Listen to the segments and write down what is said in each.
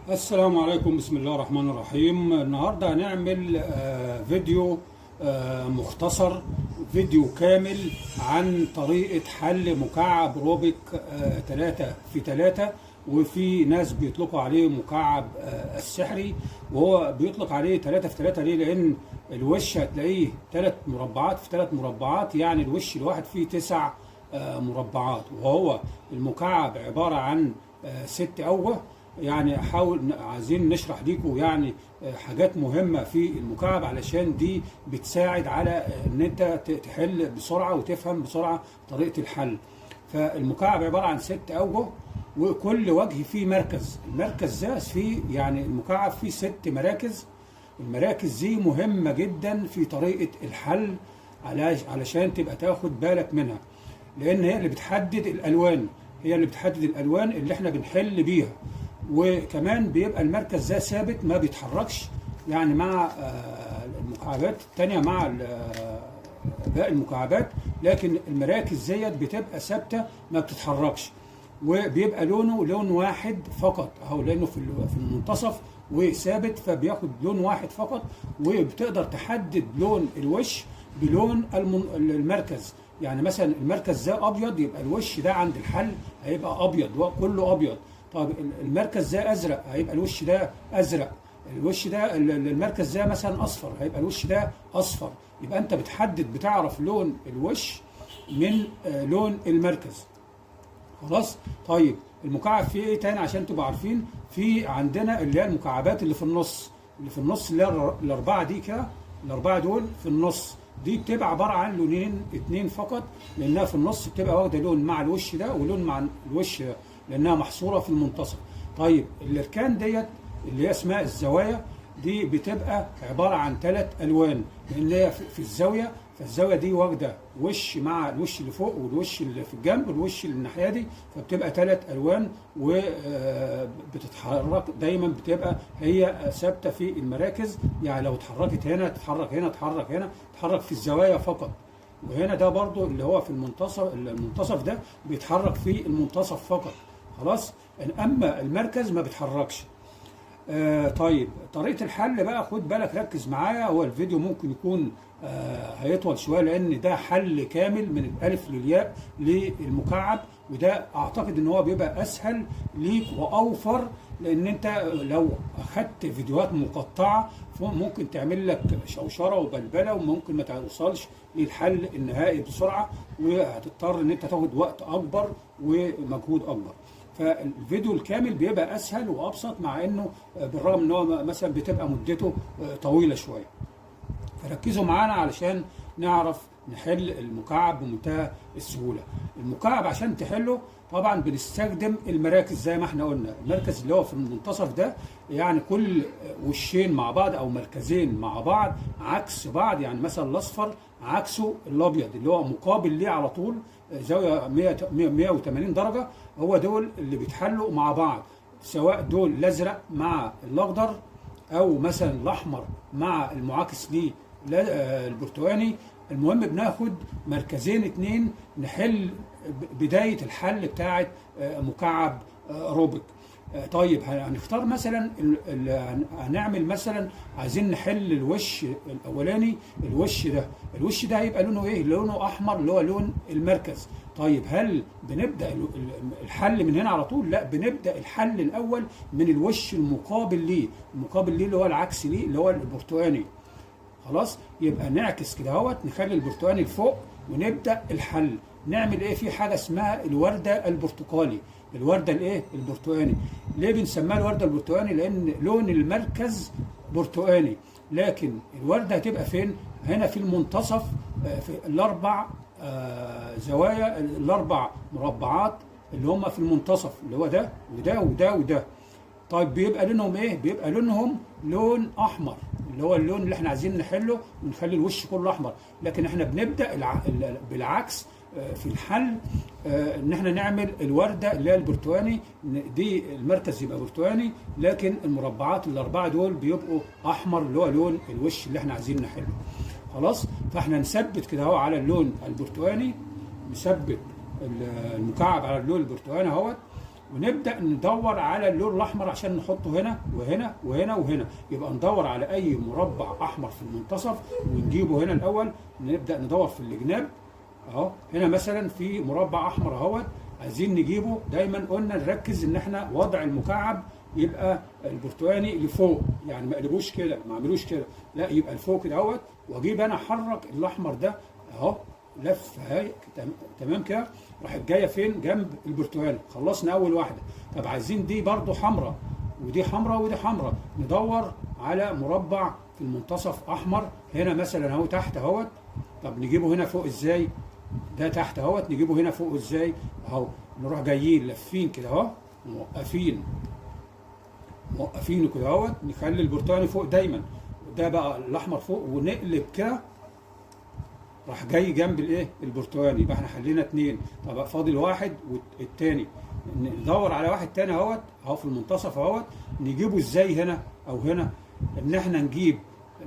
السلام عليكم. بسم الله الرحمن الرحيم. النهارده هنعمل فيديو مختصر، فيديو كامل عن طريقة حل مكعب روبيك 3 في 3. وفي ناس بيطلقوا عليه مكعب السحري، وهو بيطلق عليه 3 في 3 ليه؟ لأن الوش هتلاقيه 3 مربعات في 3 مربعات، يعني الوش الواحد فيه 9 مربعات، وهو المكعب عبارة عن 6 أوجه. يعني عايزين نشرح ليكم يعني حاجات مهمة في المكعب، علشان دي بتساعد على ان انت تحل بسرعة وتفهم بسرعة طريقة الحل. فالمكعب عبارة عن 6 أوجه، وكل وجه فيه مركز. المركز ده فيه يعني المكعب فيه 6 مراكز. المراكز دي مهمة جدا في طريقة الحل، علشان تبقى تاخد بالك منها، لان هي اللي بتحدد الالوان، اللي احنا بنحل بيها. وكمان بيبقى المركز ده ثابت ما بيتحركش، يعني مع المكعبات التانية، مع باقي المكعبات، لكن المراكز ديت بتبقى ثابتة ما بتتحركش، وبيبقى لونه لون واحد فقط اهو، لانه في المنتصف وثابت، فبياخد لون واحد فقط. وبتقدر تحدد لون الوش بلون المركز. يعني مثلا المركز ده ابيض، يبقى الوش ده عند الحل هيبقى ابيض، كله ابيض. طب المركز ده ازرق، هيبقى الوش ده ازرق. الوش ده المركز ده مثلا اصفر، هيبقى الوش ده اصفر. يبقى انت بتعرف لون الوش من لون المركز. خلاص. طيب المكعب فيه ايه تاني عشان تبقوا عارفين؟ في عندنا اللي هي المكعبات اللي في النص، اللي هي الاربعه دي كده، الاربعه دول في النص، دي بتبقى عباره عن لونين 2 فقط، لانها في النص بتبقى واخده لون مع الوش ده ولون مع الوش ده، لانها محصوره في المنتصف. طيب الاركان ديت اللي هي اسمها الزوايا، دي بتبقى عباره عن 3 الوان، لان هي في الزاويه، فالزاويه دي واخده وش مع الوش اللي فوق والوش اللي في الجنب والوش اللي الناحيه دي، فبتبقى 3 الوان، وبتتحرك دايما، بتبقى هي ثابته في المراكز. يعني لو اتحركت هنا تتحرك هنا، تتحرك هنا، تتحرك في الزوايا فقط. وهنا ده برضو اللي هو في المنتصف ده بيتحرك في المنتصف فقط. خلاص. اما المركز ما بيتحركش. طيب طريقة الحل بقى، خد بالك ركز معايا. هو الفيديو ممكن يكون هيطول شوية، لان ده حل كامل من الالف للياء للمكعب، وده اعتقد ان هو بيبقى اسهل ليك واوفر، لان انت لو اخدت فيديوهات مقطعة ممكن تعمل لك شوشرة وبلبلة، وممكن ما توصلش للحل النهائي بسرعة، وهتضطر ان انت تاخد وقت اكبر ومجهود اكبر. فالفيديو الكامل بيبقى اسهل وابسط، مع انه بالرغم ان هو مثلا بتبقى مدته طويله شويه. فركزوا معانا علشان نعرف نحل المكعب بمنتهى السهوله. المكعب عشان تحله طبعا بنستخدم المراكز زي ما احنا قلنا. المركز اللي هو في المنتصف ده، يعني كل وشين مع بعض او مركزين مع بعض عكس بعض، يعني مثلا الاصفر عكسه الابيض اللي هو مقابل ليه على طول، زاويه 180 درجه. هو دول اللي بيتحلوا مع بعض، سواء دول الازرق مع الاخضر، او مثلا الاحمر مع المعاكس ليه البرتقاني. المهم بناخد مركزين 2 نحل بدايه الحل بتاعه مكعب روبيك. طيب هنختار مثلا هنعمل مثلا، عايزين نحل الوش الاولاني. الوش ده هيبقى لونه ايه؟ لونه احمر، اللي هو لون المركز. طيب هل بنبدا الحل من هنا على طول؟ لا، بنبدا الحل الاول من الوش المقابل ليه، اللي هو العكس ليه، اللي هو البرتقاني. خلاص. يبقى نعكس كده اهوت، نخلي البرتقاني لفوق ونبدا الحل. نعمل ايه؟ في حاجه اسمها الورده البرتقالي، الورده الايه؟ البرتقاني. ليه بنسميها الورده البرتقاني؟ لان لون المركز برتقاني، لكن الورده هتبقى فين؟ هنا في المنتصف، في الاربع زوايا، الاربع مربعات اللي هم في المنتصف، اللي هو ده وده وده وده. طيب بيبقى لونهم ايه؟ بيبقى لونهم لون احمر، اللي هو اللون اللي احنا عايزين نحله ونخلي الوش كله احمر. لكن احنا بنبدا بالعكس في الحل، ان احنا نعمل الورده اللي هي البرتقاني، دي المركز يبقى برتقاني، لكن المربعات الاربعه دول بيبقوا احمر، اللي هو لون الوش اللي احنا عايزين نحله. خلاص. فاحنا نثبت كده اهو على اللون البرتقاني، نثبت المكعب على اللون البرتقاني اهوت، ونبدا ندور على اللون الاحمر عشان نحطه هنا وهنا وهنا وهنا. يبقى ندور على اي مربع احمر في المنتصف ونجيبه هنا الاول. نبدا ندور في الجناب اهو. هنا مثلا في مربع احمر اهوت عايزين نجيبه. دايما قلنا نركز ان احنا وضع المكعب يبقى البرتقاني لفوق، يعني ما اقلبوش كده، ما اعملوش كده، لا يبقى لفوق كده اهوت. واجيب انا احرك الاحمر ده اهو لف هاي تمام كده. راحت جايه فين؟ جنب البرتقاني. خلصنا اول واحده. طب عايزين دي برضو حمراء ودي حمراء ودي حمراء، ندور على مربع في المنتصف احمر. هنا مثلا اهو تحت اهوت. طب نجيبه هنا فوق ازاي؟ ده تحت اهوت، نجيبه هنا فوق ازاي؟ اهو نروح جايين لافين كده اهو، موقفينه كده اهوت. نخلي البرتقاني فوق دايما، ده بقى الاحمر فوق، ونقلب كده راح جاي جنب الايه؟ البرتقاني. يبقى احنا حلينا اتنين. طب فاضل واحد والتاني. ندور على واحد تاني اهوت اهو في المنتصف اهوت. نجيبه ازاي هنا او هنا؟ ان احنا نجيب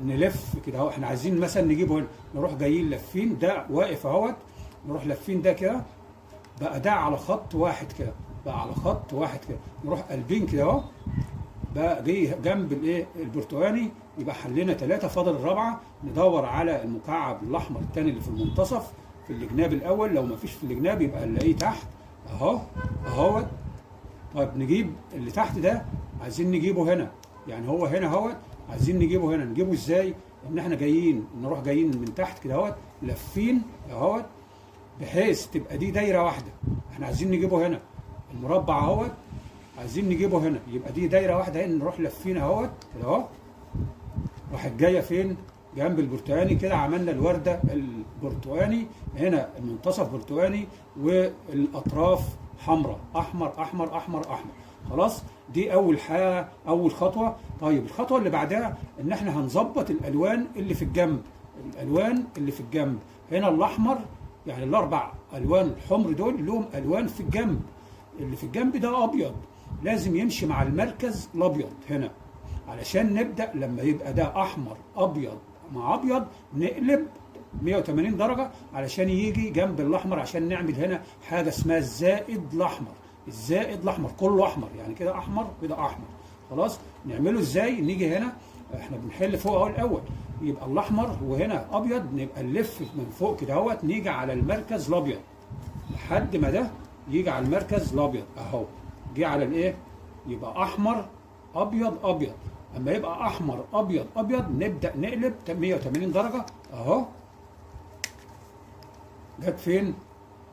نلف كده اهو. احنا عايزين مثلا نجيبه هنا، نروح جايين لافين ده واقف اهوت، نروح لافين ده كده بقى ده على خط واحد كده، بقى على خط واحد كده. نروح قلبين كده اهو بقى جه جنب الايه؟ البرتقاني. يبقى حلينا ثلاثة. فاضل الرابعة. ندور على المكعب الأحمر الثاني اللي في المنتصف في الجناب الأول. لو ما فيش في الجناب يبقى نلاقيه تحت أهو أهوت. طيب نجيب اللي تحت ده، عايزين نجيبه هنا، يعني هو هنا أهوت، عايزين نجيبه هنا. نجيبه إزاي؟ إن إحنا جايين نروح جايين من تحت كده أهوت لافين أهوت، بحيث تبقى دي دايرة واحدة. إحنا عايزين نجيبه هنا المربع أهوت، عايزين نجيبه هنا، يبقى دي دايره واحده. هنا نروح لافين اهوت كده اهو. راحت جايه فين؟ جنب البرتقاني كده. عملنا الورده البرتقاني هنا، المنتصف برتقاني والاطراف حمراء، احمر احمر احمر احمر. خلاص دي اول حاجه، اول خطوه. طيب الخطوه اللي بعدها ان احنا هنظبط الالوان اللي في الجنب. الالوان اللي في الجنب هنا الاحمر، يعني الاربع الوان الحمر دول لهم الوان في الجنب. اللي في الجنب ده ابيض، لازم يمشي مع المركز الابيض هنا، علشان نبدا لما يبقى ده احمر ابيض مع ابيض نقلب 180 درجه علشان يجي جنب الاحمر، عشان نعمل هنا حاجه اسمها الزائد الاحمر. الزائد الاحمر كله احمر، يعني كده احمر كده احمر. خلاص نعمله ازاي؟ نيجي هنا، احنا بنحل فوق اهو الاول، يبقى الاحمر وهنا ابيض، نبقى نلف من فوق كده اهوت، نيجي على المركز الابيض لحد ما ده يجي على المركز الابيض اهو. جه على الايه؟ يبقى احمر ابيض ابيض. اما يبقى احمر ابيض ابيض نبدا نقلب 180 درجه اهو. جت فين؟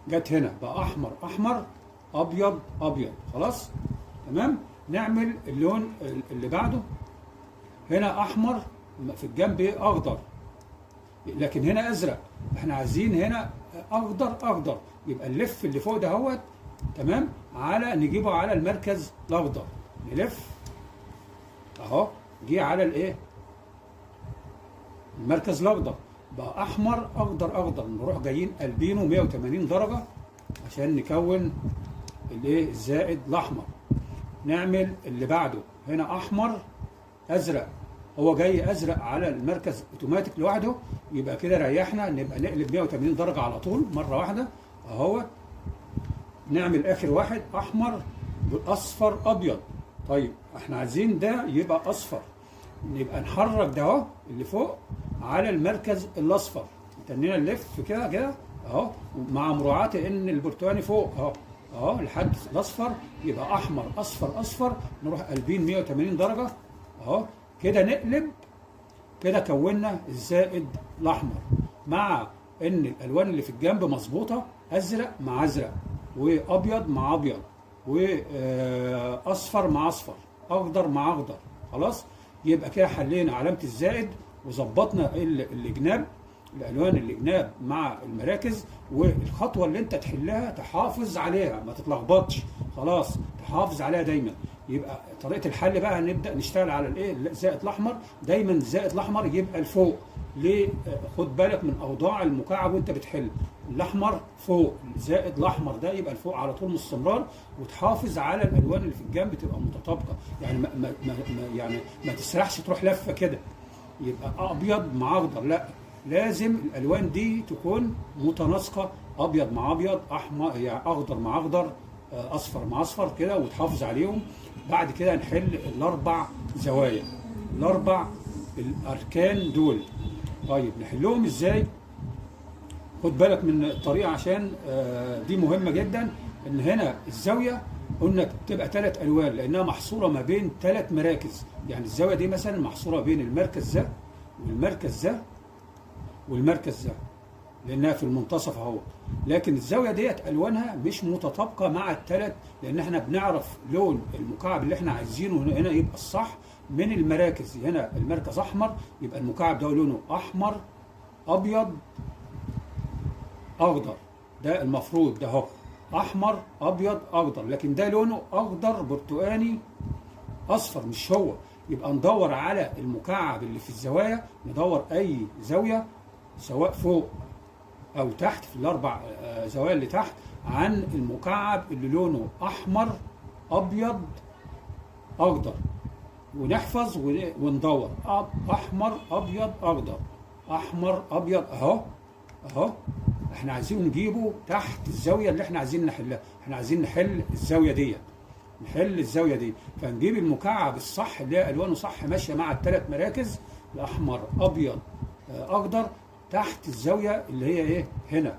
جت هنا. بقى احمر احمر ابيض ابيض. خلاص تمام. نعمل اللون اللي بعده. هنا احمر في الجنب اخضر، لكن هنا ازرق. احنا عايزين هنا اخضر اخضر. يبقى نلف اللي فوق ده اهوت تمام، على نجيبه على المركز الاخضر. نلف اهو، جه على الايه؟ المركز الاخضر. بقى احمر اخضر اخضر. نروح جايين قلبينه 180 درجه عشان نكون الايه؟ الزائد الاحمر. نعمل اللي بعده. هنا احمر ازرق، هو جاي ازرق على المركز اوتوماتيك لوحده. يبقى كده ريحنا، نبقى نقلب 180 درجه على طول مره واحده اهو. نعمل اخر واحد احمر باصفر ابيض. طيب احنا عايزين ده يبقى اصفر، نبقى نحرك ده اهو اللي فوق على المركز الاصفر. تنينا نلف كده كده اهو، مع مراعاه ان البرتقاني فوق اهو اهو لحد الاصفر. يبقى احمر اصفر اصفر. نروح قلبين 180 درجه اهو كده. نقلب كده، كونا الزائد الاحمر، مع ان الالوان اللي في الجنب مظبوطه، ازرق مع ازرق وابيض مع ابيض واصفر مع اصفر، اخضر مع اخضر. خلاص يبقى كده حلينا علامه الزائد وظبطنا الجناب، الالوان الجناب مع المراكز. والخطوه اللي انت تحلها تحافظ عليها، ما تتلخبطش. خلاص تحافظ عليها دايما. يبقى طريقه الحل بقى هنبدا نشتغل على الايه؟ الزائد الاحمر. دايما الزائد الاحمر يبقى لفوق. ليه؟ خد بالك من اوضاع المكعب وانت بتحل. الاحمر فوق، الزائد الاحمر ده يبقى لفوق على طول باستمرار. وتحافظ على الالوان اللي في الجنب تبقى متطابقه، يعني ما تسرحش تروح لفه كده يبقى ابيض مع اخضر. لا، لازم الالوان دي تكون متناسقه، ابيض مع ابيض، احمر يعني اخضر مع اخضر اصفر مع اصفر كده وتحافظ عليهم. بعد كده نحل الاربع زوايا، الاربع الاركان دول. طيب نحلهم ازاي؟ خد بالك من الطريقه عشان دي مهمه جدا. ان هنا الزاويه قلنا بتبقى 3 الوان لانها محصوره ما بين 3 مراكز. يعني الزاويه دي مثلا محصوره بين المركز ده والمركز ده والمركز ده لانها في المنتصف اهو. لكن الزاويه ديت الوانها مش متطابقه مع الثلاث، لان احنا بنعرف لون المكعب اللي احنا عايزينه هنا يبقى الصح من المراكز. هنا المركز احمر يبقى المكعب ده لونه احمر ابيض اخضر، ده المفروض ده اهو احمر ابيض اخضر، لكن ده لونه اخضر برتقاني اصفر مش هو. يبقى ندور على المكعب اللي في الزوايا، ندور اي زاويه سواء فوق او تحت في الاربع زوايا اللي تحت عن المكعب اللي لونه احمر ابيض اخضر، ونحفظ وندور احمر ابيض اخضر احمر ابيض اهو اهو. احنا عايزين نجيبه تحت الزاويه اللي احنا عايزين نحلها. احنا عايزين نحل الزاويه دي، نحل الزاويه دي، فنجيب المكعب الصح اللي هي الوانه صح ماشيه مع الثلاث مراكز، الاحمر ابيض اخضر، تحت الزاويه اللي هي ايه هنا.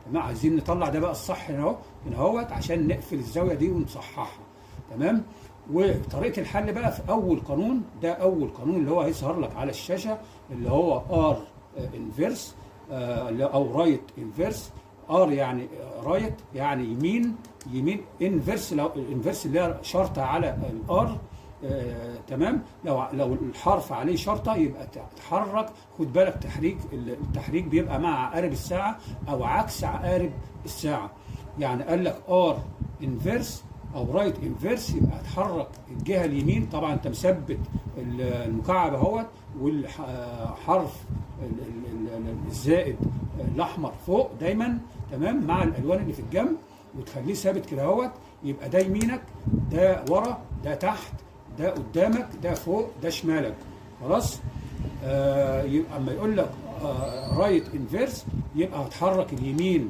تمام، عايزين نطلع ده بقى الصح هنا اهو، هنا اهوت عشان نقفل الزاويه دي ونصححها. تمام. وطريقه الحل بقى في اول قانون، ده اول قانون اللي هو هيظهر لك على الشاشه اللي هو ار انفيرس او رايت انفيرس. ار يعني رايت يعني يمين، يمين انفيرس لو الانفيرس اللي هي شرطه على الار. تمام. لو الحرف عليه شرطه يبقى تحرك. خد بالك التحريك بيبقى مع عقارب الساعه او عكس عقارب الساعه. يعني قال لك ار انفيرس او رايت انفيرس يبقى اتحرك الجهه اليمين. طبعا انت مثبت المكعب اهوت والحرف الزائد الاحمر فوق دايما، تمام، مع الالوان اللي في الجنب، وتخليه ثابت كده اهوت. يبقى ده يمينك، ده ورا، ده تحت، ده قدامك، ده فوق، ده شمالك. خلاص. يبقى اما يقول لك رايت انفيرس يبقى هتحرك اليمين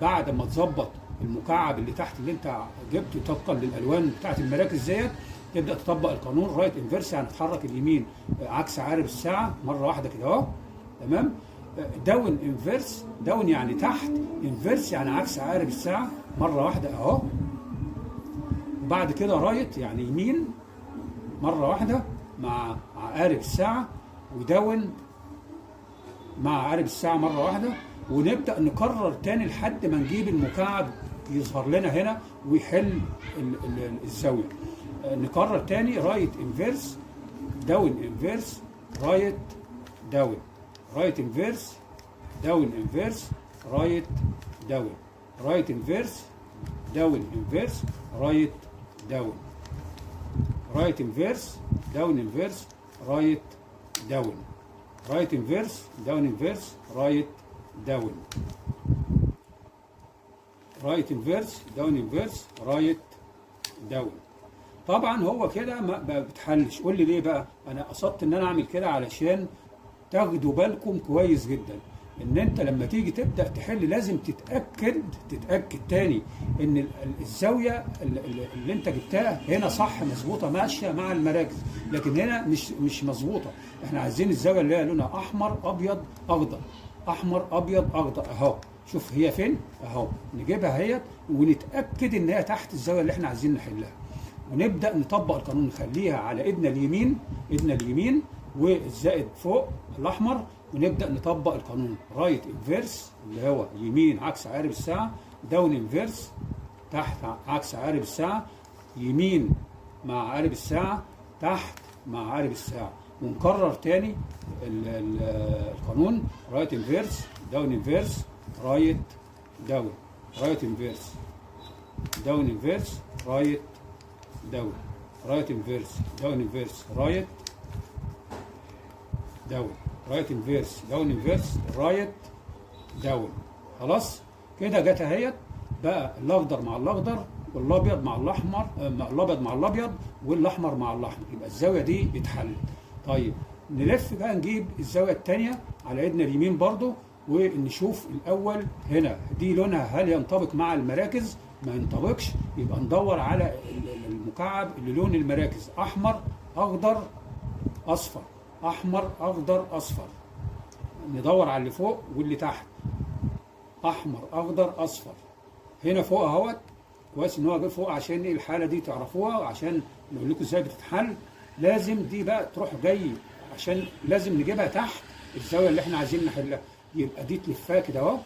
بعد ما تظبط المكعب اللي تحت اللي انت جبته طبقا للالوان بتاعت المراكز ديت. تبدا تطبق القانون رايت انفيرس، يعني تحرك اليمين عكس عقارب الساعه مره واحده كده اهو. تمام. داون انفيرس، داون يعني تحت، انفيرس يعني عكس عقارب الساعه مره واحده اهو. وبعد كده رايت يعني يمين مره واحده مع عقارب الساعه، وداون مع عقارب الساعه مره واحده. ونبدا نكرر تاني لحد ما نجيب المكعب يظهر لنا هنا ويحل الزاويه. نكرر تاني رايت انفيرس، داون انفيرس، رايت داون، رايت انفيرس، داون انفيرس، رايت داون، رايت انفيرس، داون انفيرس، رايت داون، رايت انفيرس، داون انفيرس، رايت داون، رايت انفيرس، داون انفيرس، رايت داون، رايت انفيرس، داون انفيرس، رايت داون. طبعا هو كده ما بتحلش. قول لي ليه بقى؟ انا قصدت ان انا اعمل كده علشان تاخدوا بالكم كويس جدا ان انت لما تيجي تبدا تحل لازم تتاكد تاني ان الزاويه اللي انت جبتها هنا صح مظبوطه ماشيه مع المراكز، لكن هنا مش مظبوطه. احنا عايزين الزاويه اللي هي لونها احمر ابيض اخضر، احمر ابيض اخضر اهو. شوف هي فين اهو، نجيبها اهيت ونتاكد ان هي تحت الزاويه اللي احنا عايزين نحلها، ونبدا نطبق القانون. نخليها على ايدنا اليمين، ايدنا اليمين، والزائد فوق الاحمر، ونبدا نطبق القانون. رايت انفيرس اللي هو يمين عكس عقارب الساعه، داون انفيرس تحت عكس عقارب الساعه، يمين مع عقارب الساعه، تحت مع عقارب الساعه. ونكرر تاني القانون. رايت انفيرس، داون انفيرس، رايت داون، رايت انفيرس، داون انفيرس، رايت داون، رايت انفيرس، داون انفيرس، رايت داون، رايت انفيرس، داون انفيرس، رايت داون. خلاص كده جت اهيت. بقى الاخضر مع الاخضر والابيض مع الاحمر، الابيض مع الابيض والاحمر مع الاحمر، يبقى الزاويه دي اتحلت. طيب نلف بقى نجيب الزاويه الثانيه على ايدنا اليمين برضو، ونشوف الاول هنا دي لونها هل ينطبق مع المراكز ما ينطبقش، يبقى ندور على المكعب اللي لون المراكز احمر اخضر اصفر، احمر اخضر اصفر. ندور على اللي فوق واللي تحت، احمر اخضر اصفر. هنا فوق اهوت، كويس ان هو جه فوق عشان ايه الحاله دي تعرفوها، عشان نقول لكم ازاي بتتحل. لازم دي بقى تروح جاي، عشان لازم نجيبها تحت الزاويه اللي احنا عايزين نحلها. يبقى دي تلفها كده اهو،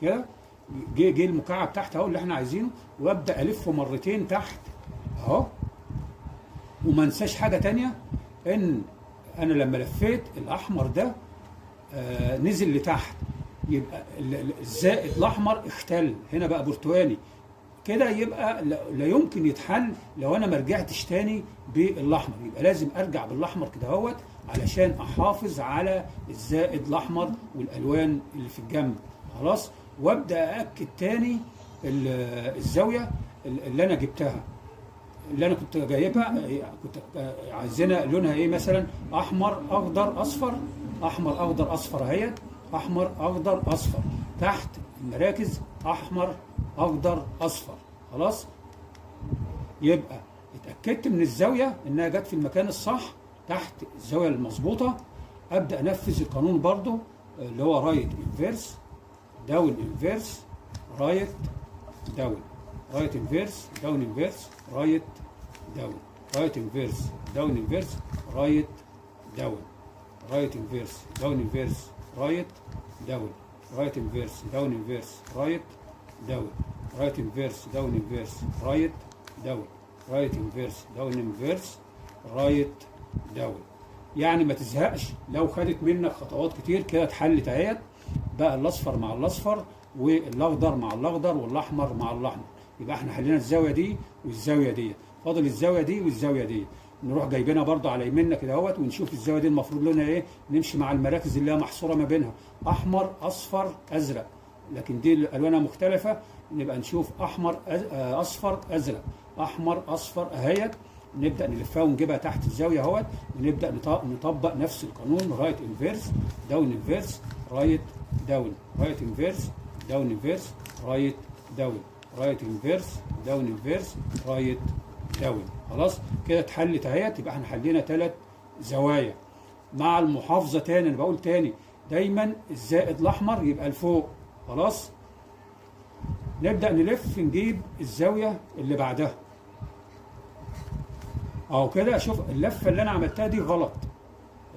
كده جه المكعب تحت اهو اللي احنا عايزينه، وابدا الفه مرتين تحت اهو. وما انساش حاجه تانية، ان انا لما لفيت الاحمر ده نزل لتحت، يبقى الزائد الاحمر اختل، هنا بقى برتقاني كده، يبقى لا يمكن يتحل لو انا ما رجعتش تاني بالاحمر. يبقى لازم ارجع بالاحمر كده اهوت علشان احافظ على الزائد الاحمر والالوان اللي في الجنب. خلاص، وابدا ااكد تاني الزاويه اللي انا جبتها، اللي انا كنت جايبها، كنت عايزينها لونها ايه، مثلا احمر اخضر اصفر، احمر اخضر اصفر اهيت، احمر اخضر اصفر. تحت المراكز احمر اخضر اصفر. خلاص، يبقى اتاكدت من الزاويه انها جت في المكان الصح تحت الزاويه المظبوطه. ابدا انفذ القانون برضو اللي هو رايت انفيرس داون انفيرس رايت داون، رايت انفيرس داون انفيرس رايت داون، رايت انفيرس داون انفيرس رايت داون، رايت انفيرس داون انفيرس رايت داون، رايت انفيرس داون انفيرس رايت داون، رايت انفيرس داون انفيرس رايت داون، رايت انفيرس داون انفيرس رايت داون. يعني ما تزهقش لو خدت منك خطوات كتير كده اتحلت اهيت. بقى الاصفر مع الاصفر، والاخضر مع الاخضر، والاحمر مع الاحمر. يبقى احنا حلينا الزاويه دي والزاويه دي، فاضل الزاويه دي والزاويه دي. نروح جايبينها برضو على يميننا كده اهوت، ونشوف الزاويه دي المفروض لونها ايه، نمشي مع المراكز اللي هي محصوره ما بينها احمر اصفر ازرق، لكن دي الوانها مختلفه. نبقى نشوف احمر اصفر ازرق، احمر اصفر اهيت. نبدا نلفها ونجيبها تحت الزاويه اهوت، ونبدا نطبق نفس القانون، رايت انفيرس داون انفيرس رايت داون، رايت انفيرس داون انفيرس رايت داون، رايت انفيرس داون انفيرس رايت داون. خلاص كده اتحلت اهيت. يبقى احنا حلينا 3 زوايا. مع المحافظه تاني، انا بقول تاني دايما الزائد الاحمر يبقى لفوق. خلاص، نبدا نلف نجيب الزاويه اللي بعدها اهو كده. شوف اللفه اللي انا عملتها دي غلط،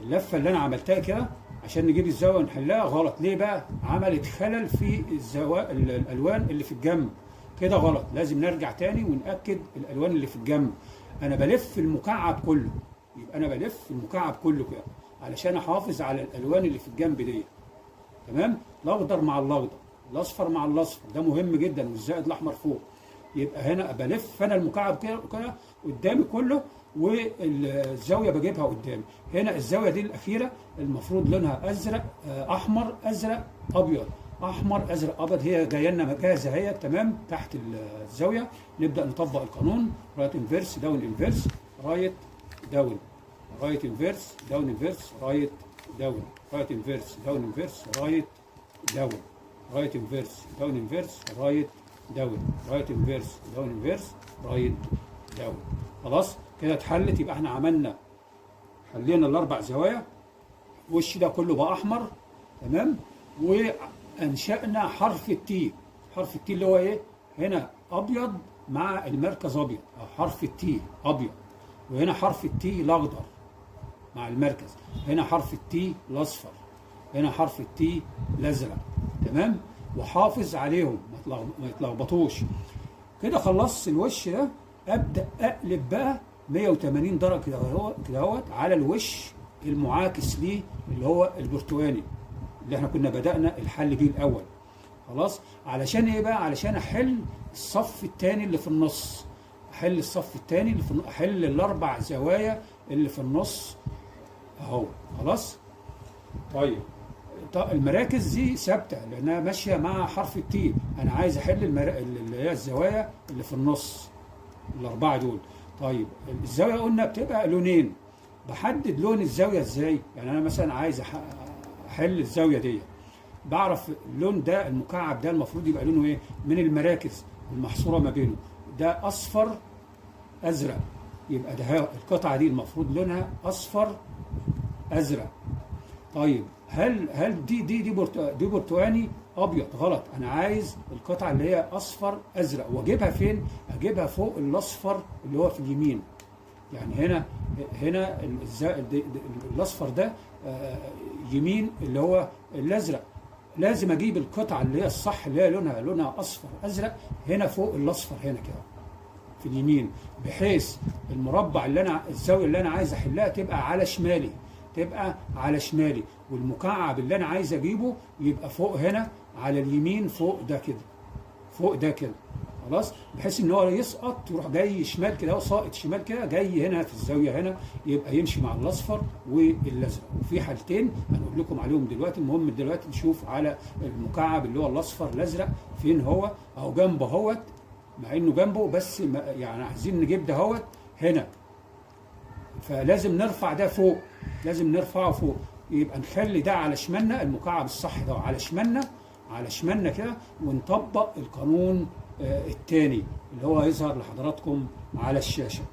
اللفه اللي انا عملتها كده عشان نجيب الزاويه ونحلها غلط. ليه بقى؟ عملت خلل في الالوان اللي في الجنب كده غلط. لازم نرجع تاني ونأكد الالوان اللي في الجنب. انا بلف المكعب كله، يبقى انا بلف المكعب كله كده علشان احافظ على الالوان اللي في الجنب دي. تمام؟ الاخضر مع الاخضر، الاصفر مع الاصفر، ده مهم جدا، والزائد الاحمر فوق. يبقى هنا بلف انا المكعب كده قدامي كله، والزاويه بجيبها قدامي. هنا الزاويه دي الاخيره المفروض لونها ازرق احمر ازرق ابيض، احمر ازرق ابيض. هي جايه لنا جاهزه اهي تمام تحت الزاويه. نبدا نطبق القانون، رايت انفيرس داون انفيرس رايت داون، رايت انفيرس داون انفيرس رايت داون، رايت انفيرس داون انفيرس رايت داون، رايت انفيرس داون انفيرس رايت داون، رايت انفيرس داون انفيرس رايت داون. خلاص كده اتحلت. يبقى احنا حلينا ال4 زوايا. الوش ده كله بقى احمر تمام. وانشأنا حرف التي. حرف التي اللي هو ايه؟ هنا ابيض مع المركز ابيض، حرف التي ابيض. وهنا حرف التي الاخضر مع المركز، هنا حرف التي الاصفر، هنا حرف التي الازرق. تمام؟ وحافظ عليهم ما يتلخبطوش. كده خلصت الوش ده. ابدا اقلب بقى 180 درجه كده اهوت على الوش المعاكس ليه اللي هو البرتقاني اللي احنا كنا بدانا الحل بيه الاول. خلاص، علشان ايه بقى؟ علشان احل الصف الثاني اللي في النص. احل الصف الثاني اللي في احل ال4 زوايا اللي في النص اهو. خلاص. طيب المراكز دي ثابته لانها ماشيه مع حرف التي. انا عايز احل اللي هي الزوايا اللي في النص ال4 دول. طيب الزاويه قلنا بتبقى لونين. بحدد لون الزاويه ازاي؟ يعني انا مثلا عايز احل الزاويه دي، بعرف اللون ده المكعب ده المفروض يبقى لونه ايه من المراكز. المحصوره ما بينه ده اصفر ازرق، يبقى ده القطعه دي المفروض لونها اصفر ازرق. طيب هل دي برتقاني ابيض؟ غلط، انا عايز القطعه اللي هي اصفر ازرق، واجيبها فين؟ اجيبها فوق الاصفر اللي هو في اليمين. يعني هنا الاصفر ده يمين اللي هو الازرق، لازم اجيب القطعه اللي هي الصح اللي هي لونها اصفر ازرق هنا فوق الاصفر هنا كده في اليمين، بحيث المربع الزاويه اللي انا عايز احلها تبقى على شمالي، والمكعب اللي انا عايز اجيبه يبقى فوق هنا على اليمين، فوق ده كده خلاص، بحيث ان هو يسقط يروح جاي شمال كده، هو ساقط شمال كده جاي هنا في الزاويه هنا، يبقى يمشي مع الاصفر والازرق. وفي حالتين هنقول لكم عليهم دلوقتي. المهم دلوقتي نشوف على المكعب اللي هو الاصفر الازرق فين هو، اهو جنبه اهوت، مع انه جنبه بس يعني عايزين نجيب ده اهوت هنا، فلازم نرفع ده فوق، لازم نرفعه فوق، يبقى نخلي ده على شمالنا، المكعب الصح ده على شمالنا كده، ونطبق القانون الثاني اللي هو هيظهر لحضراتكم على الشاشة.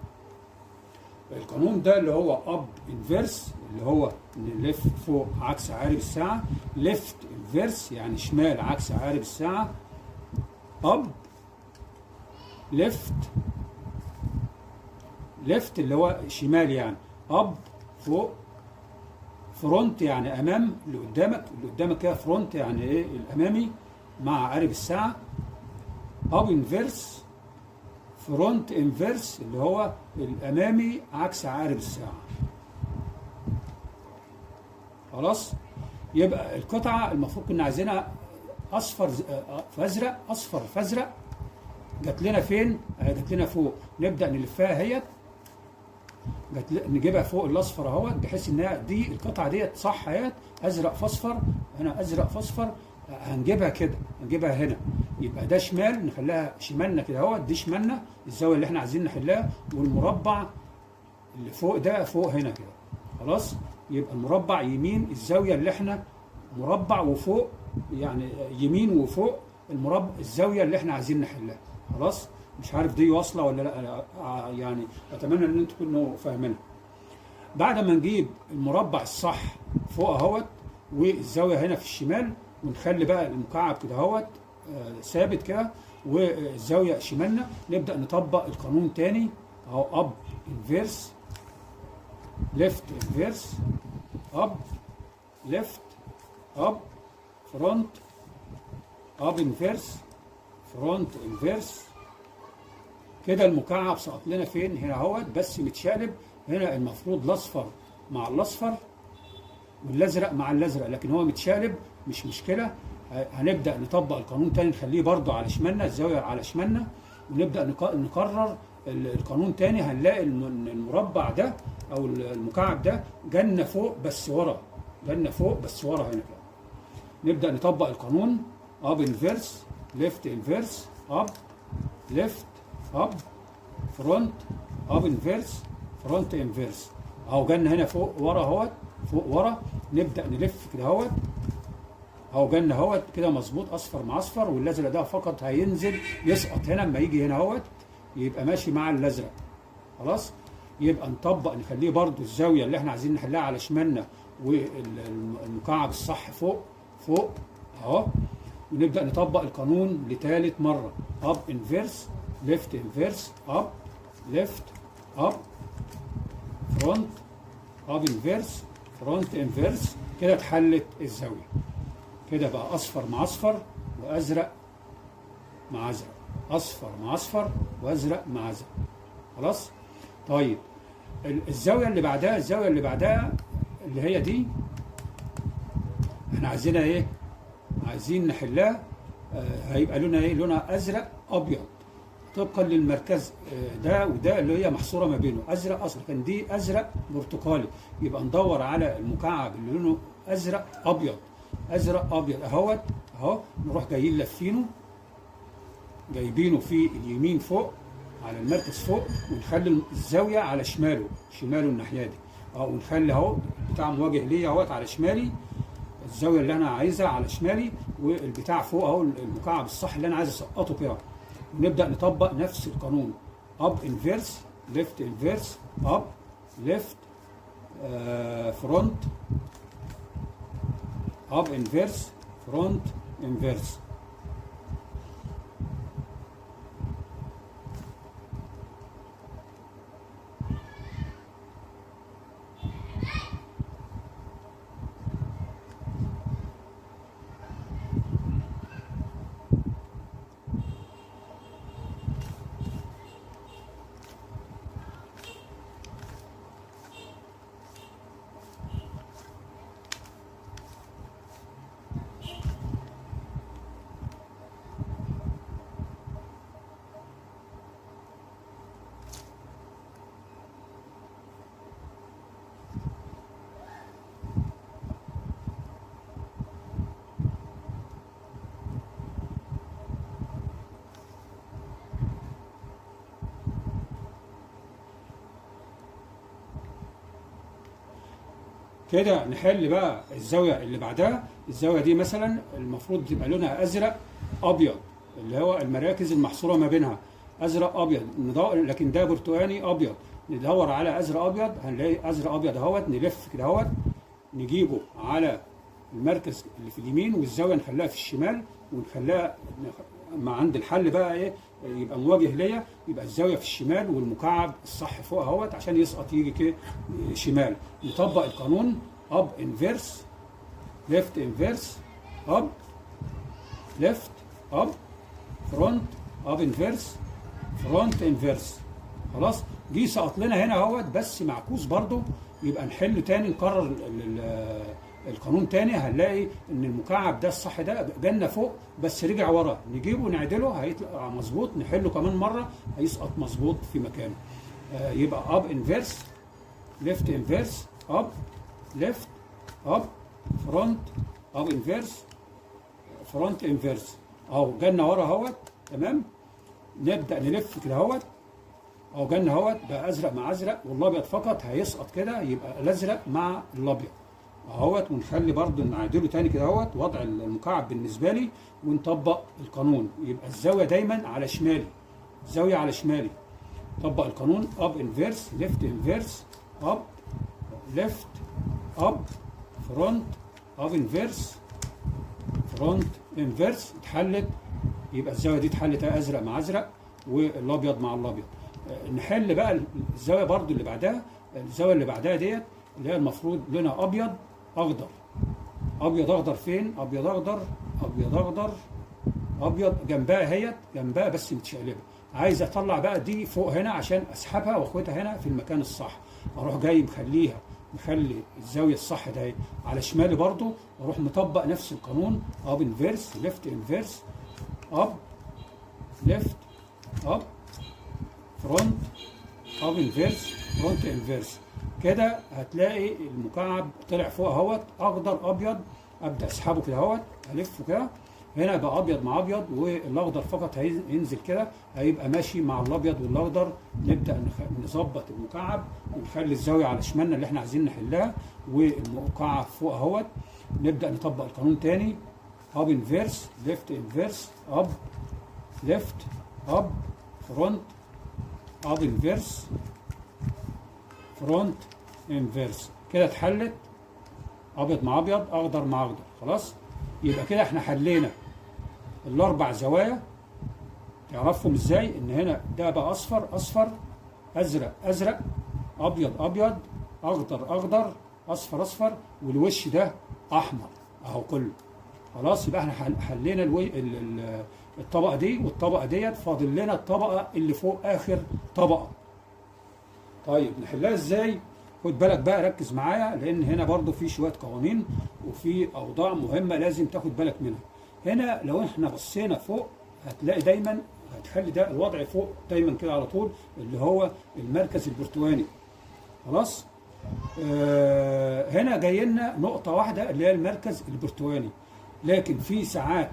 القانون ده اللي هو اب انفيرس، اللي هو نلف فوق عكس عقارب الساعة، ليفت انفيرس يعني شمال عكس عقارب الساعة، اب ليفت اللي هو شمال يعني، اب فوق، فرونت يعني امام اللي قدامك كده، فرونت يعني ايه الامامي مع عقارب الساعة، اب انفيرس فرونت انفيرس اللي هو الامامي عكس عقارب الساعه. خلاص، يبقى القطعه المفروض كنا عايزينها اصفر في ازرق، اصفر في ازرق، جات لنا فين؟ جات لنا فوق، نبدا نلفها اهيت، نجيبها فوق الاصفر اهوت، بحيث انها دي القطعه ديت صح اهيت، ازرق في اصفر، هنا ازرق في اصفر، هنجيبها كده، هنجيبها هنا، يبقى ده شمال، نخليها شمالنا كده اهوت، دي شمالنا الزاويه اللي احنا عايزين نحلها، والمربع اللي فوق ده فوق هنا كده. خلاص، يبقى المربع يمين الزاويه اللي احنا مربع وفوق، يعني يمين وفوق المربع الزاويه اللي احنا عايزين نحلها. خلاص، مش عارف دي واصله ولا لا، يعني اتمنى ان انتم تكونوا فاهمينها. بعد ما نجيب المربع الصح فوق اهوت، والزاويه هنا في الشمال، ونخلي بقى المكعب كده اهوت ثابت كده، والزاويه شمالنا، نبدا نطبق القانون تاني اهو، اب انفيرس ليفت انفيرس، اب ليفت اب فرونت، اب انفيرس فرونت انفيرس. كده المكعب سقط لنا فين؟ هنا اهوت، بس متشقلب، هنا المفروض الاصفر مع الاصفر والازرق مع الازرق، لكن هو متشقلب، مش مشكله. هنبدا نطبق القانون تاني، نخليه برضو على شمالنا، الزاويه على شمالنا، ونبدا نكرر القانون تاني. هنلاقي المربع ده او المكعب ده جالنا فوق بس ورا، هنا كده. نبدا نطبق القانون، اب انفيرس ليفت انفيرس، اب ليفت اب فرونت، اب انفيرس فرونت انفيرس، اهو جالنا هنا فوق ورا اهوت، فوق ورا، نبدا نلف كده اهوت، اهو جالنا اهوت كده مظبوط، اصفر مع اصفر، والازرق ده فقط هينزل يسقط هنا، اما يجي هنا اهوت يبقى ماشي مع الازرق. خلاص، يبقى نطبق، نخليه برضو الزاويه اللي احنا عايزين نحلها على شمالنا، والمكعب الصح فوق اهو، ونبدا نطبق القانون لثالث مره، اب انفيرس ليفت انفيرس، اب ليفت اب فرونت، اب انفيرس فرونت انفيرس. كده اتحلت الزاويه، كده بقى اصفر مع اصفر وازرق مع ازرق، اصفر مع اصفر وازرق مع ازرق. خلاص، طيب الزاويه اللي بعدها اللي هي دي، احنا عايزينها ايه؟ عايزين نحلها، هيبقى لونها ايه؟ لونها ازرق ابيض، طبقا للمركز ده وده اللي هي محصوره ما بينه، ازرق اصلا كان دي ازرق برتقالي، يبقى ندور على المكعب اللي لونه ازرق ابيض اهوت، اهو نروح جايين لافينه، جايبينه في اليمين فوق على المركز فوق، ونخلي الزاويه على شماله الناحيه دي، اهو، ونخلي اهو بتاع مواجه ليا اهوت على شمالي، الزاويه اللي انا عايزها على شمالي، والبتاع فوق اهو المكعب الصح اللي انا عايز اسقطه كده، ونبدا نطبق نفس القانون. اب انفيرس، ليفت انفيرس، اب، ليفت، فرونت، اب انفيرس، فرونت انفيرس. كده نحل بقى الزاويه اللي بعدها. الزاويه دي مثلا المفروض تبقى لونها ازرق ابيض، اللي هو المراكز المحصوره ما بينها ازرق ابيض، لكن ده برتقاني ابيض. ندور على ازرق ابيض، هنلاقي ازرق ابيض اهوت، نلف كده اهوت، نجيبه على المركز اللي في اليمين، والزاويه نخليها في الشمال، ونخليها مع عند الحل بقى ايه، يبقى مواجه ليا، يبقى الزاويه في الشمال والمكعب الصح فوق اهوت عشان يسقط يجي كده شمال. نطبق القانون اب انفيرس، ليفت انفيرس، اب، ليفت، اب، فرونت، اب انفيرس، فرونت انفيرس. خلاص جه سقط لنا هنا اهوت بس معكوس برضو، يبقى نحله تاني، نكرر القانون تاني. هنلاقي ان المكعب ده الصح ده جالنا فوق بس رجع ورا، نجيبه نعدله هيطلع مظبوط، نحله كمان مره هيسقط مظبوط في مكانه. يبقى اب انفيرس، ليفت انفيرس، اب، ليفت، اب، فرونت، اب انفيرس، فرونت انفيرس. اهو جالنا ورا اهوت، تمام. نبدا نلف كده اهوت، اهو جالنا اهوت بقى ازرق مع ازرق، والابيض فقط هيسقط كده، يبقى الازرق مع الابيض اهوت. ونخلي برضو نعدله تاني كده اهوت، وضع المكعب بالنسبه لي، ونطبق القانون. يبقى الزاويه دايما على شمالي، الزاويه على شمالي. طبق القانون اب انفيرس، ليفت انفيرس، اب، ليفت، اب، فرونت، اب انفيرس، فرونت انفيرس. اتحلت، يبقى الزاويه دي اتحلت ازرق مع ازرق والابيض مع الابيض. نحل بقى الزاويه برضو اللي بعدها. الزاويه اللي بعدها ديت اللي هي المفروض لونها ابيض اخضر. ابيض اخضر فين؟ ابيض اخضر، ابيض اخضر، ابيض جنبها اهيت، جنبها بس متشقلبه. عايز اطلع بقى دي فوق هنا عشان اسحبها واخدها هنا في المكان الصح. اروح جاي مخلي الزاويه الصح ده على شمالي برضو، واروح مطبق نفس القانون اب انفيرس، ليفت انفيرس، اب، ليفت، اب، فرونت، اب انفيرس، فرونت انفيرس. كده هتلاقي المكعب طلع فوق اهوت اخضر ابيض. ابدا اسحبه كده اهوت، الفه كده، هنا بقى ابيض مع ابيض، والاخضر فقط هينزل كده، هيبقى ماشي مع الابيض والاخضر. نبدا نظبط المكعب ونخلي الزاويه على شمالنا اللي احنا عايزين نحلها، والمكعب فوق اهوت. نبدا نطبق القانون تاني اب انفيرس، ليفت انفيرس، اب، ليفت، اب، فرونت، اب انفيرس، فرونت انفيرس. كده اتحلت ابيض مع ابيض، اخضر مع اخضر. خلاص يبقى كده احنا حلينا الاربع زوايا. تعرفهم ازاي؟ ان هنا ده بقى اصفر اصفر، ازرق ازرق، ابيض ابيض، اخضر اخضر، اصفر اصفر، والوش ده احمر اهو كله. خلاص يبقى احنا حلينا الطبقه دي والطبقه ديت، فاضل لنا الطبقه اللي فوق اخر طبقه. طيب نحلها ازاي؟ خد بالك بقى، ركز معايا، لان هنا برضو في شويه قوانين وفي اوضاع مهمه لازم تاخد بالك منها. هنا لو احنا بصينا فوق هتلاقي دايما، هتخلي ده الوضع فوق دايما كده على طول، اللي هو المركز البرتقاني. خلاص هنا جاي لنا نقطه واحده اللي هي المركز البرتقاني، لكن في ساعات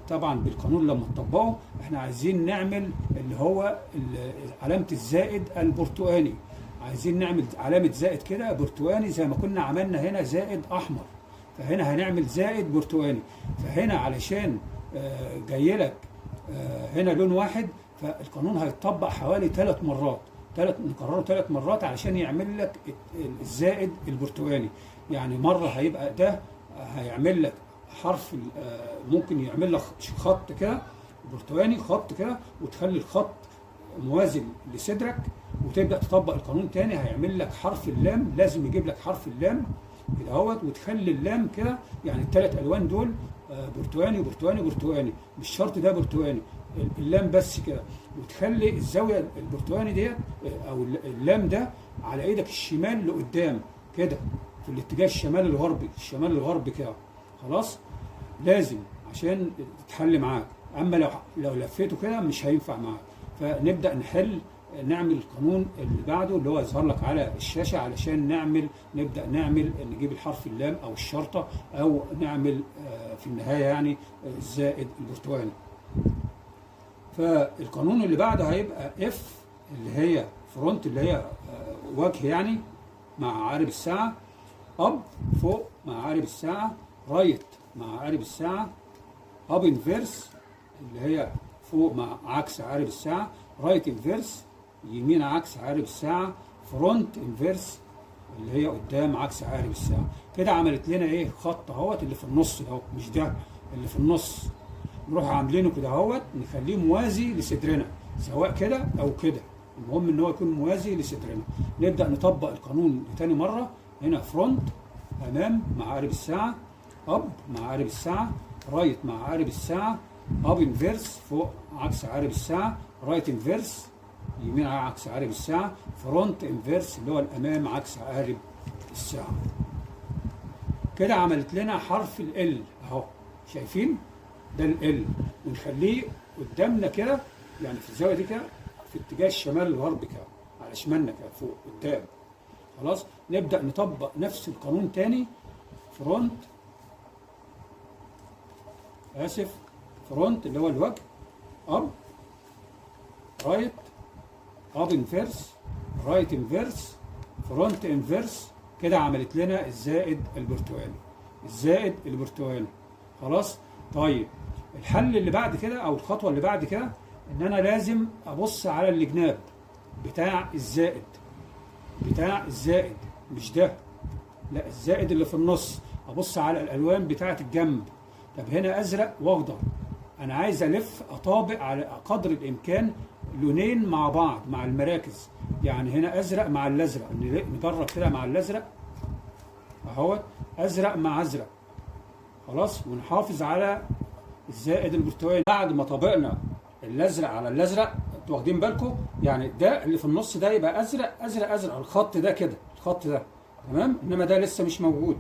طبعا بالقانون لما نطبقه احنا عايزين نعمل اللي هو علامه الزائد البرتقاني. عايزين نعمل علامه زائد كده برتقاني، زي ما كنا عملنا هنا زائد احمر، فهنا هنعمل زائد برتقاني. فهنا علشان جاي لك هنا لون واحد، فالقانون هيتطبق حوالي 3 مرات، نكرره 3 مرات علشان يعمل لك الزائد البرتقاني. يعني مرة هيبقى ده هيعمل لك حرف ممكن يعمل لك خط كده برتقاني، خط كده، وتخلي الخط موازي لصدرك، وتبدأ تطبق القانون تاني هيعمل لك حرف اللام، لازم يجيب لك حرف اللام كده اهوت، وتخلي اللام كده، يعني ال3 ألوان دول برتقاني وبرتقاني وبرتقاني، مش شرط ده برتقاني، اللام بس كده، وتخلي الزاويه البرتقاني ديت او اللام ده على ايدك الشمال لقدام كده في الاتجاه الشمال الغربي، الشمال الغربي كده، خلاص لازم عشان تتحل معاك. اما لو لفيته كده مش هينفع معاك. فنبدا نعمل القانون اللي بعده اللي هو يظهر لك على الشاشه، علشان نبدا نجيب الحرف اللام او الشرطه، او نعمل في النهايه يعني الزائد البرتقاني. فالقانون اللي بعده هيبقى اف اللي هي فرونت، اللي هي وجه يعني مع عقارب الساعه، اب فوق مع عقارب الساعه، رايت مع عقارب الساعه، اب انفيرس اللي هي فوق مع عكس عقارب الساعه، رايت انفيرس يمين عكس عقارب الساعه، فرونت انفيرس اللي هي قدام عكس عقارب الساعه. كده عملت لنا ايه؟ خط اهوت اللي في النص ده، مش ده اللي في النص، نروح عاملينه كده اهوت، نخليه موازي لصدرنا سواء كده او كده، المهم ان هو يكون موازي لصدرنا. نبدا نطبق القانون تاني مره. هنا فرونت امام مع عقارب الساعه، اب مع عقارب الساعه، رايت مع عقارب الساعه، اب انفيرس فوق عكس عقارب الساعه، رايت انفيرس يمين عكس عقارب الساعه، فرونت انفيرس اللي هو الامام عكس عقارب الساعه. كده عملت لنا حرف ال اهو، شايفين؟ ده ال بنخليه قدامنا كده، يعني في الزاويه دي كده في اتجاه الشمال الغربي كده، على شمالنا كده فوق قدام. خلاص نبدا نطبق نفس القانون تاني. فرونت فرونت اللي هو الوجه، اب رايت، اب انفيرس، رايت انفيرس، فرونت انفيرس. كده عملت لنا الزائد البرتقالي، خلاص. طيب الحل اللي بعد كده او الخطوه اللي بعد كده ان انا لازم ابص على الجناب بتاع الزائد، مش ده، لا الزائد اللي في النص، ابص على الالوان بتاعه الجنب. طب هنا ازرق واخضر، انا عايز الف اطابق على قدر الامكان لونين مع بعض مع المراكز، يعني هنا ازرق مع الازرق، نجرب كده مع الازرق اهوت، ازرق مع ازرق، خلاص، ونحافظ على الزائد البرتقالي. بعد ما طبقنا الازرق على الازرق، انتوا واخدين بالكم؟ يعني ده اللي في النص ده يبقى ازرق، الخط ده كده، الخط ده تمام، انما ده لسه مش موجود.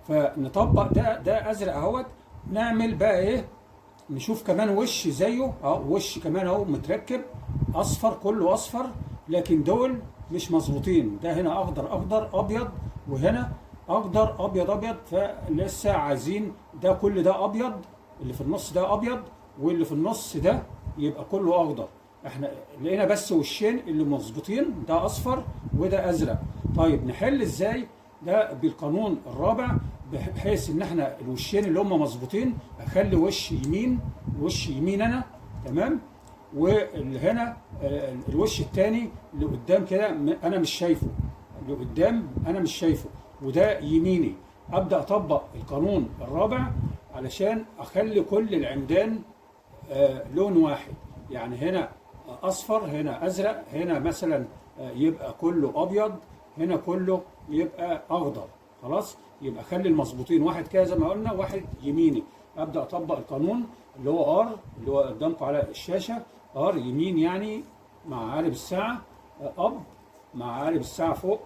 فنطبق ده ازرق اهوت. نعمل بقى ايه؟ نشوف كمان وش زيه، وش كمان اهو متركب اصفر، كله اصفر، لكن دول مش مظبوطين، ده هنا اخضر ابيض، وهنا اخضر ابيض، فلسه عايزين ده كل ده ابيض، اللي في النص ده ابيض، واللي في النص ده يبقى كله اخضر. احنا لقينا بس وشين اللي مظبوطين، ده اصفر وده ازرق. طيب نحل ازاي ده؟ بالقانون الرابع، بحيث ان احنا الوشين اللي هم مظبوطين اخلي وش يمين انا، تمام، واللي هنا الوش الثاني اللي قدام كده انا مش شايفه، اللي قدام انا مش شايفه، وده يميني. ابدا اطبق القانون الرابع علشان اخلي كل العمدان لون واحد، يعني هنا اصفر، هنا ازرق، هنا مثلا يبقى كله ابيض، هنا كله يبقى اخضر. خلاص، يبقى خلي المظبوطين واحد كده زي ما قلنا، واحد يميني. ابدا اطبق القانون اللي هو ار، اللي هو قدامكم على الشاشه، ار يمين يعني مع عقارب الساعه، اب مع عقارب الساعه فوق،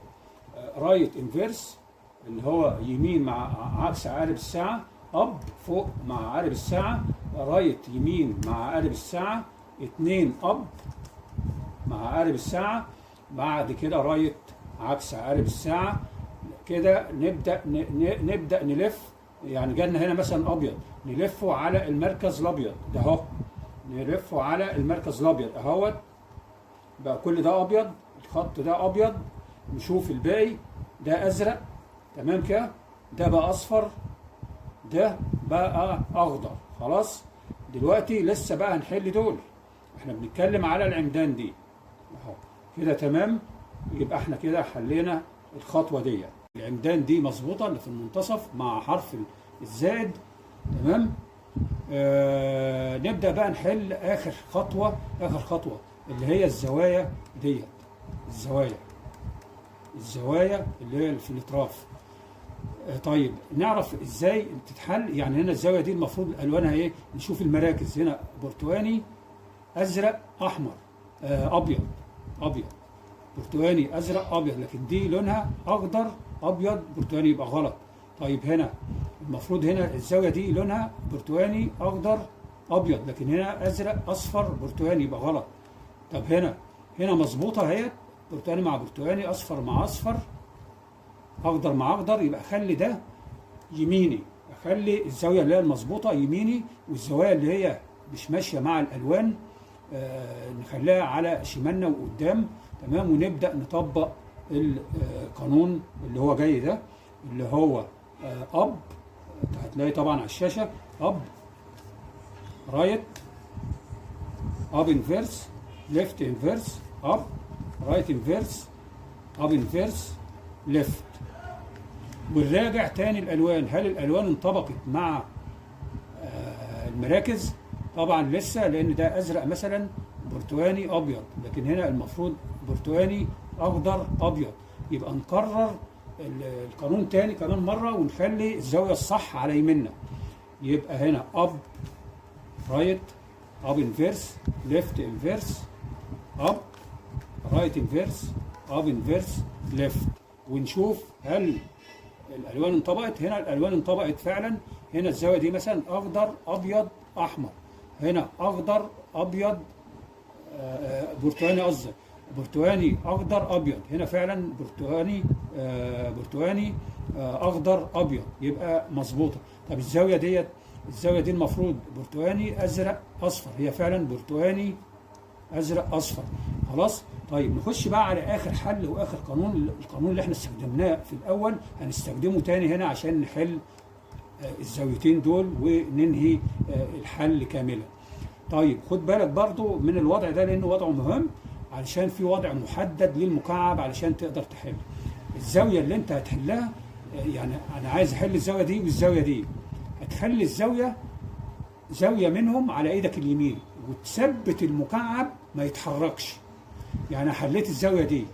رايت انفيرس اللي هو يمين مع عكس عقارب الساعه، اب فوق مع عقارب الساعه، رايت يمين مع عقارب الساعه، 2 اب مع عقارب الساعه، بعد كده رايت عكس عقارب الساعه. كده نبدا نلف، يعني جالنا هنا مثلا ابيض، نلفه على المركز الابيض ده اهو، نلفه على المركز الابيض اهوت، بقى كل ده ابيض، الخط ده ابيض. نشوف الباقي، ده ازرق، تمام كده، ده بقى اصفر، ده بقى اخضر. خلاص، دلوقتي لسه بقى هنحل دول احنا بنتكلم على العمدان دي اهو كده تمام. يبقى احنا كده حلينا الخطوه دي. العمدان دي مظبوطه اللي في المنتصف مع حرف الزائد. تمام. نبدا بقى نحل اخر خطوه اللي هي الزوايا ديت. الزوايا اللي هي في الاطراف. طيب نعرف ازاي تتحل. يعني هنا الزاويه دي المفروض الوانها ايه؟ نشوف المراكز. هنا برتقاني ازرق احمر ابيض برتقاني ازرق ابيض، لكن دي لونها اخضر ابيض برتقاني، يبقى غلط. طيب هنا المفروض هنا الزاويه دي لونها برتقاني اخضر ابيض، لكن هنا ازرق اصفر برتقاني، يبقى غلط. طب هنا مظبوطه اهي، برتقاني مع برتقاني، اصفر مع اصفر، اخضر مع اخضر، يبقى اخلي ده يميني، اخلي الزاويه اللي هي المظبوطه يميني، والزوايا اللي هي مش ماشيه مع الالوان نخليها على شمالنا وقدام. تمام. ونبدا نطبق القانون اللي هو جاي ده، اللي هو اب، هتلاقي طبعا على الشاشه اب رايت، اب انفيرس، ليفت انفيرس، اب رايت انفيرس، اب انفيرس، ليفت. ونراجع تاني الالوان، هل الالوان انطبقت مع المراكز؟ طبعا لسه، لان ده ازرق مثلا برتقاني ابيض، لكن هنا المفروض برتقاني اخضر ابيض. يبقى نكرر القانون تاني كمان مره ونخلي الزاويه الصح على يميننا. يبقى هنا اب رايت، اب انفيرس، ليفت انفيرس، اب رايت انفيرس، اب انفيرس، ليفت. ونشوف هل الالوان انطبقت. هنا الالوان انطبقت فعلا. هنا الزاويه دي مثلا اخضر ابيض احمر، هنا اخضر ابيض برتقاني، قصدي برتقاني اخضر ابيض، هنا فعلا برتقاني اخضر ابيض، يبقى مظبوطه. طب الزاويه دي المفروض برتقاني ازرق اصفر، هي فعلا برتقاني ازرق اصفر. خلاص. طيب نخش بقى على اخر حل واخر قانون. القانون اللي احنا استخدمناه في الاول هنستخدمه تاني هنا عشان نحل الزاويتين دول وننهي الحل كاملا. طيب خد بالك برضو من الوضع ده، لانه وضعه مهم، علشان في وضع محدد للمكعب علشان تقدر تحل الزاويه اللي انت هتحلها. يعني انا عايز احل الزاويه دي والزاويه دي، هتخلي زاويه منهم على ايدك اليمين، وتثبت المكعب ما يتحركش. يعني حليت الزاويه دي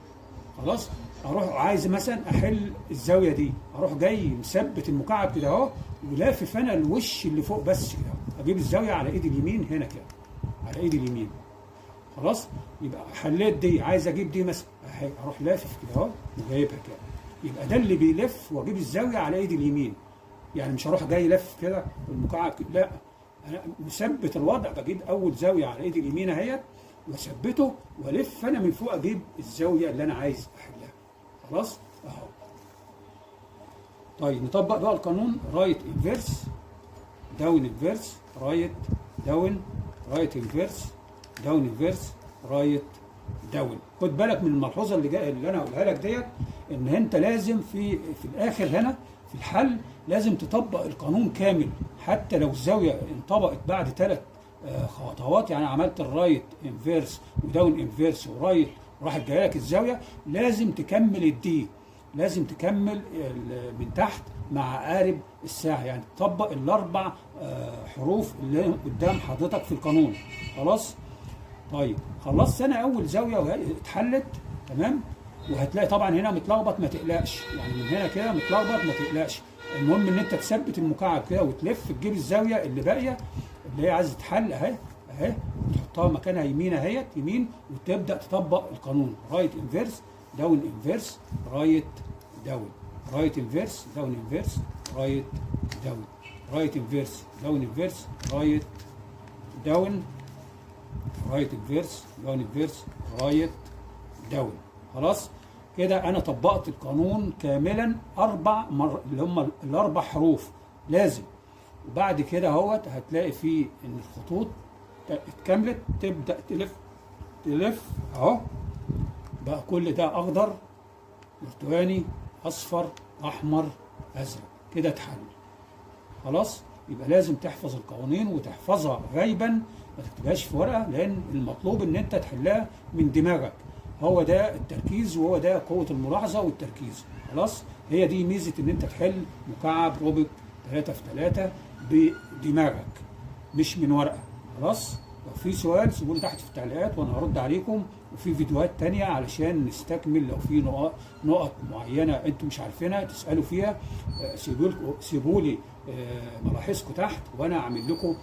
خلاص، اروح عايز مثلا احل الزاويه دي، اروح جاي مثبت المكعب كده اهو، ولافف انا الوش اللي فوق بس كده، اجيب الزاويه على ايدي اليمين هنا كده، على ايدي اليمين. خلاص. يبقى حليت دي، عايز اجيب دي مثلا، اروح لافف كده اهو وجايبها كده. يبقى ده اللي بيلف واجيب الزاويه على ايدي اليمين. يعني مش هروح جاي لف كده والمكعب كده، لا، انا مثبت الوضع، بجيب اول زاويه على ايدي اليمين اهيت واثبته والف انا من فوق اجيب الزاويه اللي انا عايز احلها. خلاص اهو. طيب نطبق بقى القانون رايت انفيرس داون انفيرس رايت داون رايت انفيرس داون انفيرس رايت داون. خد بالك من الملحوظه اللي انا هقولها لك ديت، ان انت لازم في الاخر هنا في الحل لازم تطبق القانون كامل، حتى لو الزاويه انطبقت بعد 3 خطوات. يعني عملت الرايت انفيرس وداون انفيرس ورايت، راحت جايه لك الزاويه، لازم تكمل الدي، لازم تكمل من تحت مع قارب الساعه، يعني تطبق ال4 حروف اللي قدام حضرتك في القانون. خلاص. طيب خلصت انا اول زاويه اتحلت. تمام. وهتلاقي طبعا هنا متلخبط، ما تقلقش، يعني من هنا كده متلخبط ما تقلقش. المهم ان انت تثبت المكعب كده وتلف، تجيب الزاويه اللي باقيه اللي هي عايزه تتحل اهي تحطها مكانها يمين اهيت يمين، وتبدا تطبق القانون رايت انفيرس داون انفيرس رايت داون، رايت انفيرس داون انفيرس رايت داون، رايت انفيرس داون انفيرس رايت داون، رايت انفيرس داون انفيرس رايت داون. خلاص كده انا طبقت القانون كاملا 4 مرات، اللي هم ال4 حروف لازم. وبعد كده اهوت هتلاقي فيه ان الخطوط اتكملت، تبدا تلف اهو بقى كل ده اخضر برتقاني اصفر احمر ازرق، كده اتحل. خلاص. يبقى لازم تحفظ القوانين وتحفظها غيبا، ما تكتبهاش في ورقه، لان المطلوب ان انت تحلها من دماغك. هو ده التركيز، وهو ده قوه الملاحظه والتركيز. خلاص، هي دي ميزه ان انت تحل مكعب روبيك 3 في 3 بدماغك مش من ورقه. خلاص، لو في سؤال سيبوا لي تحت في التعليقات وانا هرد عليكم، وفي فيديوهات تانية علشان نستكمل. لو في نقط معينه انتم مش عارفينها تسالوا فيها، سيبوا لي ملاحظكم تحت وانا اعمل لكم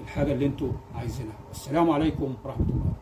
الحاجه اللي انتم عايزينها. والسلام عليكم ورحمه الله.